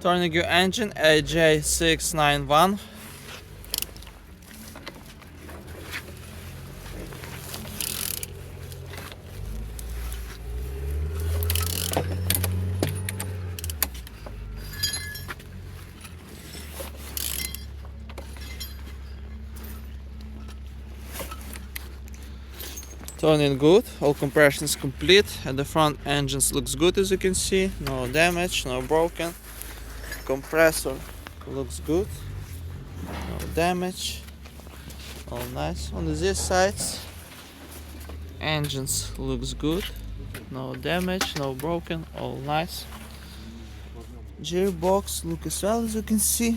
Turning your engine BG08NNK. Turning good, all compression is complete, and the front engines looks good as you can see, no damage, no broken. Compressor looks good, no damage, all nice. On this sides, engines looks good, no damage, no broken, all nice. Gearbox look as well as you can see,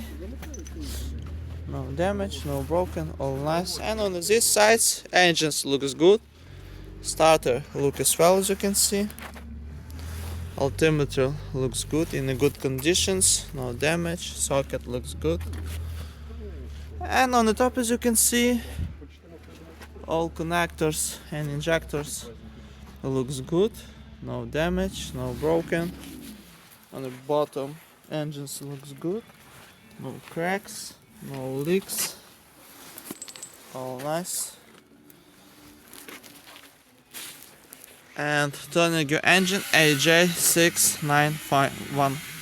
no damage, no broken, all nice. And on this sides, engines looks good. Starter look as well as you can see. Altimeter looks good, in a good conditions, no damage. Socket looks good. And on the top, as you can see, all connectors and injectors looks good, no damage, no broken. On the bottom, engines looks good, no cracks, no leaks, all nice. And turning your engine BG08NNK.